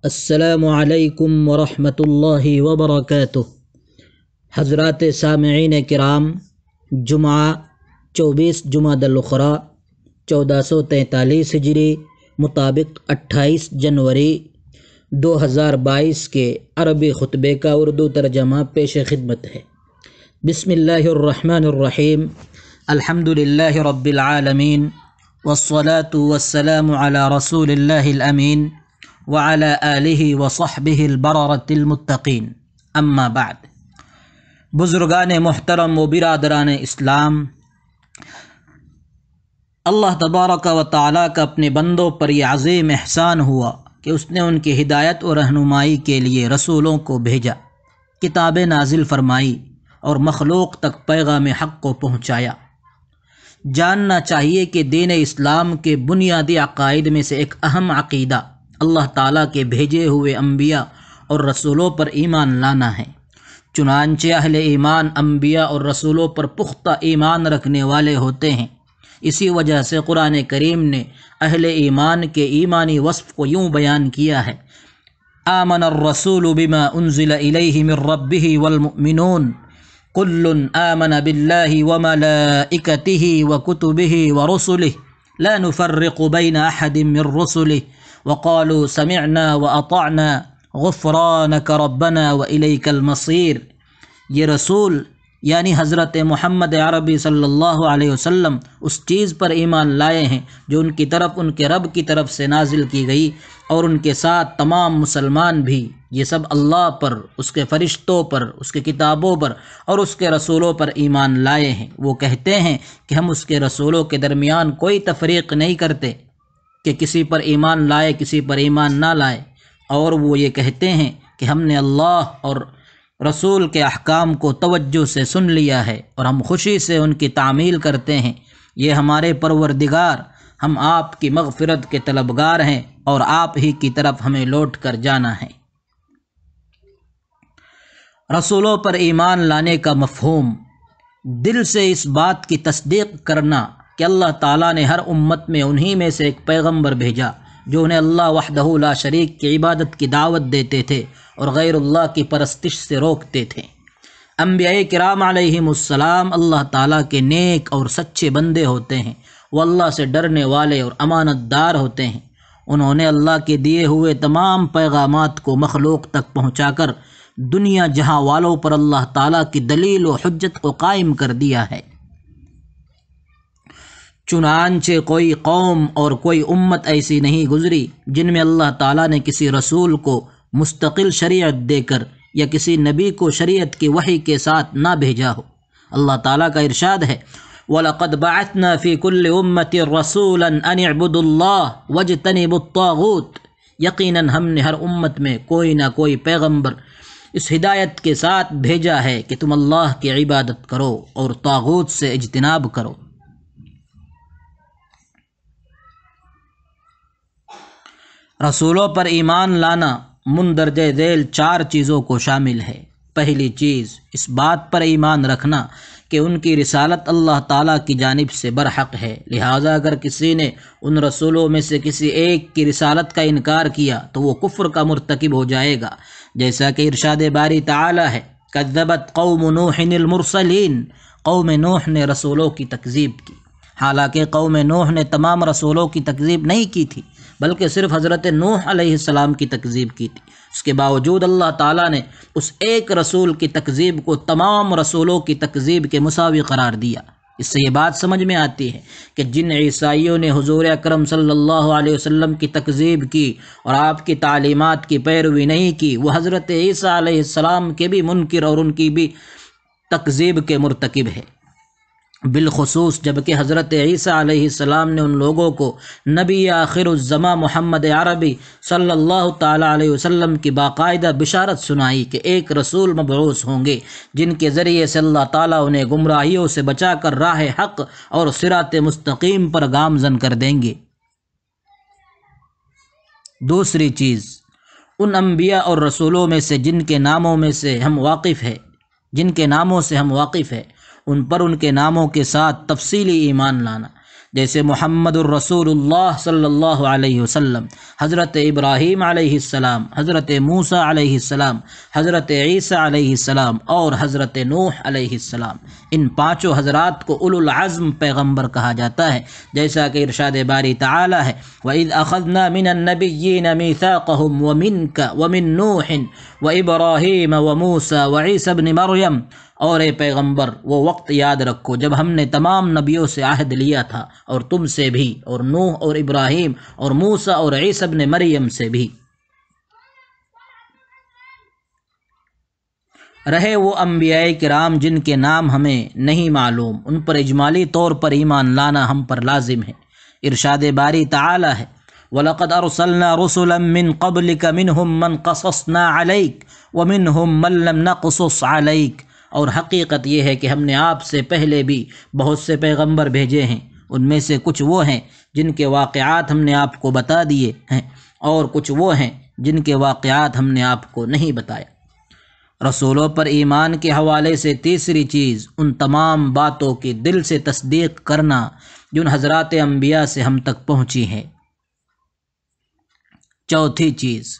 السلام علیکم ورحمۃ اللہ وبرکاتہ۔ حضرات سامعین کرام، جمعہ 24 جمادی الاخری 1443 ہجری مطابق 28 جنوری 2022 کے عربی خطبے کا اردو ترجمہ پیش خدمت ہے۔ بسم اللہ الرحمن الرحیم، الحمد للہ رب العالمین، والصلاة والسلام علی رسول اللہ الامین وعلى آلہ وصحبہ البررۃ المتقین، اما بعد۔ بزرگان محترم و برادران اسلام، اللہ تبارک و تعالیٰ کا اپنے بندوں پر یہ عظیم احسان ہوا کہ اس نے ان کی ہدایت و رہنمائی کے لیے رسولوں کو بھیجا، کتابیں نازل فرمائی اور مخلوق تک پیغام حق کو پہنچایا۔ جاننا چاہیے کہ دین اسلام کے بنیادی عقائد میں سے ایک اہم عقیدہ اللہ تعالیٰ کے بھیجے ہوئے انبیاء اور رسولوں پر ایمان لانا ہے۔ چنانچہ اہل ایمان انبیاء اور رسولوں پر پختہ ایمان رکھنے والے ہوتے ہیں۔ اسی وجہ سے قرآن کریم نے اہل ایمان کے ایمانی وصف کو یوں بیان کیا ہے: آمن الرسول بما انزل الیہ من ربہ والمؤمنون کل آمن باللہ وملائکتہ وکتبہ ورسلہ لا نفرق بین احد من رسلہ وقالوا سمعنا واطعنا غفرانک ربنا والیک المصیر۔ یہ رسول یعنی حضرت محمد عربی صلی اللہ علیہ وسلم اس چیز پر ایمان لائے ہیں جو ان کی طرف ان کے رب کی طرف سے نازل کی گئی، اور ان کے ساتھ تمام مسلمان بھی۔ یہ سب اللہ پر، اس کے فرشتوں پر، اس کے کتابوں پر اور اس کے رسولوں پر ایمان لائے ہیں۔ وہ کہتے ہیں کہ ہم اس کے رسولوں کے درمیان کوئی تفریق نہیں کرتے کہ کسی پر ایمان لائے کسی پر ایمان نہ لائے، اور وہ یہ کہتے ہیں کہ ہم نے اللہ اور رسول کے احکام کو توجہ سے سن لیا ہے اور ہم خوشی سے ان کی تعمیل کرتے ہیں۔ یہ ہمارے پروردگار، ہم آپ کی مغفرت کے طلبگار ہیں اور آپ ہی کی طرف ہمیں لوٹ کر جانا ہے۔ رسولوں پر ایمان لانے کا مفہوم: دل سے اس بات کی تصدیق کرنا کہ اللہ تعالیٰ نے ہر امت میں انہی میں سے ایک پیغمبر بھیجا جو انہیں اللہ وحدہ لا شریک کی عبادت کی دعوت دیتے تھے اور غیر اللہ کی پرستش سے روکتے تھے۔ انبیاء کرام علیہم السلام اللہ تعالیٰ کے نیک اور سچے بندے ہوتے ہیں۔ وہ اللہ سے ڈرنے والے اور امانت دار ہوتے ہیں۔ انہوں نے اللہ کے دیے ہوئے تمام پیغامات کو مخلوق تک پہنچا کر دنیا جہاں والوں پر اللہ تعالیٰ کی دلیل و حجت کو قائم کر دیا ہے۔ چنانچہ کوئی قوم اور کوئی امت ایسی نہیں گزری جن میں اللہ تعالیٰ نے کسی رسول کو مستقل شریعت دے کر یا کسی نبی کو شریعت کی وحی کے ساتھ نہ بھیجا ہو۔ اللہ تعالیٰ کا ارشاد ہے: وَلَقَدْ بَعَثْنَا فِي كُلِّ أُمَّةٍ رَسُولًا أَنِ اعْبُدُوا اللَّهَ وَاجْتَنِبُوا الطَّاغُوتَ۔ یقیناً ہم نے ہر امت میں کوئی نہ کوئی پیغمبر اس ہدایت کے ساتھ بھیجا ہے کہ تم اللہ کی عبادت کرو اور طاغوت سے اجتناب کرو۔ رسولوں پر ایمان لانا مندرجہ ذیل 4 چیزوں کو شامل ہے۔ پہلی چیز، اس بات پر ایمان رکھنا کہ ان کی رسالت اللہ تعالیٰ کی جانب سے برحق ہے، لہٰذا اگر کسی نے ان رسولوں میں سے کسی ایک کی رسالت کا انکار کیا تو وہ کفر کا مرتکب ہو جائے گا، جیسا کہ ارشاد باری تعالیٰ ہے: کذبت قوم نوح المرسلین۔ قوم نوح نے رسولوں کی تکذیب کی۔ حالانکہ قوم نوح نے تمام رسولوں کی تکذیب نہیں کی تھی، بلکہ صرف حضرت نوح علیہ السلام کی تکذیب کی تھی۔ اس کے باوجود اللہ تعالیٰ نے اس ایک رسول کی تکذیب کو تمام رسولوں کی تکذیب کے مساوی قرار دیا۔ اس سے یہ بات سمجھ میں آتی ہے کہ جن عیسائیوں نے حضور اکرم صلی اللہ علیہ وسلم کی تکذیب کی اور آپ کی تعلیمات کی پیروی نہیں کی، وہ حضرت عیسیٰ علیہ السلام کے بھی منکر اور ان کی بھی تکذیب کے مرتکب ہے۔ بالخصوص جبکہ حضرت عیسیٰ علیہ السلام نے ان لوگوں کو نبی آخر الزماں محمد عربی صلی اللہ تعالیٰ علیہ وسلم کی باقاعدہ بشارت سنائی کہ ایک رسول مبعوث ہوں گے جن کے ذریعے سے اللہ تعالیٰ انہیں گمراہیوں سے بچا کر راہ حق اور صراط مستقیم پر گامزن کر دیں گے۔ دوسری چیز، ان انبیاء اور رسولوں میں سے جن کے ناموں سے ہم واقف ہیں ان پر ان کے ناموں کے ساتھ تفصیلی ایمان لانا، جیسے محمد الرسول اللہ صلی اللہ علیہ وسلم، حضرت ابراہیم علیہ السلام، حضرت موسیٰ علیہ السلام، حضرت عیسیٰ علیہ السلام اور حضرت نوح علیہ السلام۔ ان پانچوں حضرات کو اولو العزم پیغمبر کہا جاتا ہے، جیسا کہ ارشاد باری تعالی ہے وَإِذْ أَخَذْنَا مِنَ النَّبِيِّينَ مِيثَاقَهُمْ وَمِنْكَ وَمِن نُوحٍ وَإِبْرَاهِيمَ وَمُوسَى وَعِيسَى ابْنِ مَرْيَمَ، اور اے پیغمبر وہ وقت یاد رکھو جب ہم نے تمام نبیوں سے عہد لیا تھا، اور تم سے بھی، اور نوح اور ابراہیم اور موسیٰ اور عیسیٰ ابن مریم سے بھی۔ رہے وہ انبیاء کرام جن کے نام ہمیں نہیں معلوم، ان پر اجمالی طور پر ایمان لانا ہم پر لازم ہے۔ ارشاد باری تعالی ہے وَلَقَدْ أَرْسَلْنَا رُسُلًا مِّن قَبْلِكَ مِنْهُمْ مَنْ قَصَصْنَا عَلَيْكَ وَمِنْهُمْ مَنْ لَمْ نَقْصُصْ عَلَيْكَ، اور حقیقت یہ ہے کہ ہم نے آپ سے پہلے بھی بہت سے پیغمبر بھیجے ہیں، ان میں سے کچھ وہ ہیں جن کے واقعات ہم نے آپ کو بتا دیے ہیں، اور کچھ وہ ہیں جن کے واقعات ہم نے آپ کو نہیں بتایا۔ رسولوں پر ایمان کے حوالے سے تیسری چیز ان تمام باتوں کی دل سے تصدیق کرنا جن حضرات انبیاء سے ہم تک پہنچی ہیں۔ چوتھی چیز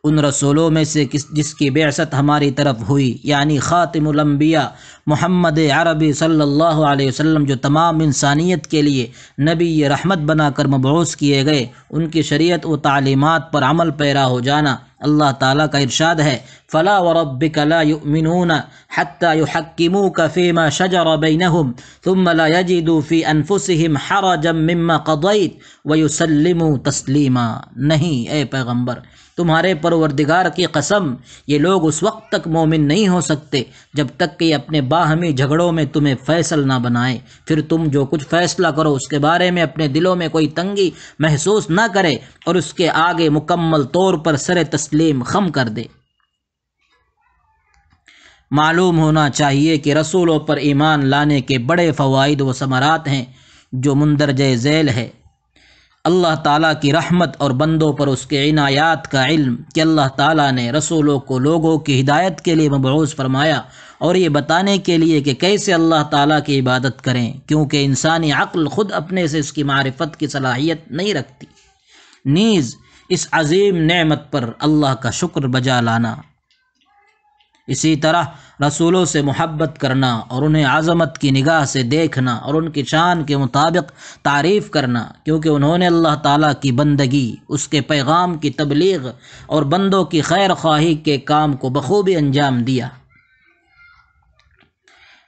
ان رسولوں میں سے جس کی بعثت ہماری طرف ہوئی، یعنی خاتم الانبیاء محمد عربی صلی اللہ علیہ وسلم، جو تمام انسانیت کے لیے نبی رحمت بنا کر مبعوث کیے گئے، ان کی شریعت و تعلیمات پر عمل پیرا ہو جانا۔ اللہ تعالیٰ کا ارشاد ہے فَلَا وَرَبِّكَ لَا يُؤْمِنُونَ حَتَّى يُحَكِّمُوكَ فِي مَا شَجَرَ بَيْنَهُمْ ثُمَّ لَا يَجِدُوا فِي أَنفُسِهِمْ حَرَجًا مِّمَّا قَضَيْتَ وَيُسَلِّمُوا تَسْلِيمًا۔ نہیں اے پیغمبر، تمہارے پروردگار کی قسم، یہ لوگ اس وقت تک مومن نہیں ہو سکتے جب تک کہ اپنے باہمی جھگڑوں میں تمہیں فیصل نہ بنائے، پھر تم جو کچھ فیصلہ کرو اس کے بارے میں اپنے دلوں میں کوئی تنگی محسوس نہ کرے، اور اس کے آگے مکمل طور پر سر تسلیم خم کر دے۔ معلوم ہونا چاہیے کہ رسولوں پر ایمان لانے کے بڑے فوائد و ثمرات ہیں جو مندرجہ ذیل ہے۔ اللہ تعالیٰ کی رحمت اور بندوں پر اس کے عنایات کا علم کہ اللہ تعالیٰ نے رسولوں کو لوگوں کی ہدایت کے لیے مبعوث فرمایا، اور یہ بتانے کے لیے کہ کیسے اللہ تعالیٰ کی عبادت کریں، کیونکہ انسانی عقل خود اپنے سے اس کی معرفت کی صلاحیت نہیں رکھتی۔ نیز اس عظیم نعمت پر اللہ کا شکر بجا لانا۔ اسی طرح رسولوں سے محبت کرنا اور انہیں عظمت کی نگاہ سے دیکھنا اور ان کی شان کے مطابق تعریف کرنا، کیونکہ انہوں نے اللہ تعالیٰ کی بندگی، اس کے پیغام کی تبلیغ اور بندوں کی خیر خواہی کے کام کو بخوبی انجام دیا۔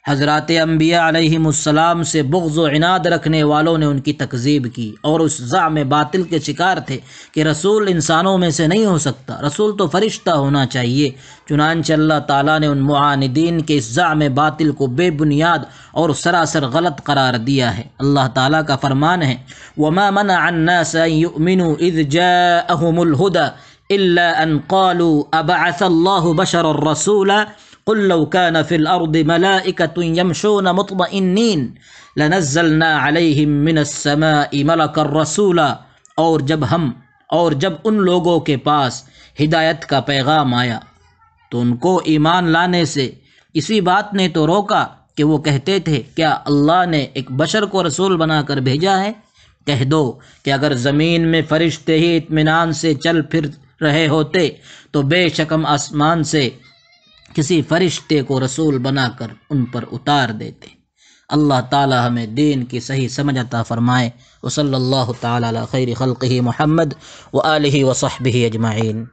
حضرات انبیاء علیہم السلام سے بغض و عناد رکھنے والوں نے ان کی تکذیب کی اور اس زعم باطل کے شکار تھے کہ رسول انسانوں میں سے نہیں ہو سکتا، رسول تو فرشتہ ہونا چاہیے۔ چنانچہ اللہ تعالیٰ نے ان معاندین کے اس زعم باطل کو بے بنیاد اور سراسر غلط قرار دیا ہے۔ اللہ تعالیٰ کا فرمان ہے وَمَا مَنَعَ النَّاسَ أَن يُؤْمِنُوا إِذْ جَاءَهُمُ الْهُدَى إِلَّا أَن قَالُوا أَبَعَثَ اللَّهُ بَشَرًا رَّسُولًا قُل لَّوْ كَانَ فِي الْأَرْضِ مَلَائِكَةٌ يَمْشُونَ مُطْمَئِنِّينَ لَنَزَّلْنَا عَلَيْهِم مِّنَ السَّمَاءِ مَلَكًا رَّسُولًا، اور جب ان لوگوں کے پاس ہدایت کا پیغام آیا تو ان کو ایمان لانے سے اسی بات نے تو روکا کہ وہ کہتے تھے کیا اللہ نے ایک بشر کو رسول بنا کر بھیجا ہے؟ کہہ دو کہ اگر زمین میں فرشتے ہی اطمینان سے چل پھر رہے ہوتے تو بے شک ہم آسمان سے کسی فرشتے کو رسول بنا کر ان پر اتار دیتے۔ اللہ تعالی ہمیں دین کی صحیح سمجھ عطا فرمائے۔ وصلی اللہ تعالی علی خیر خلقہ محمد وآلہ وصحبہ اجمعین۔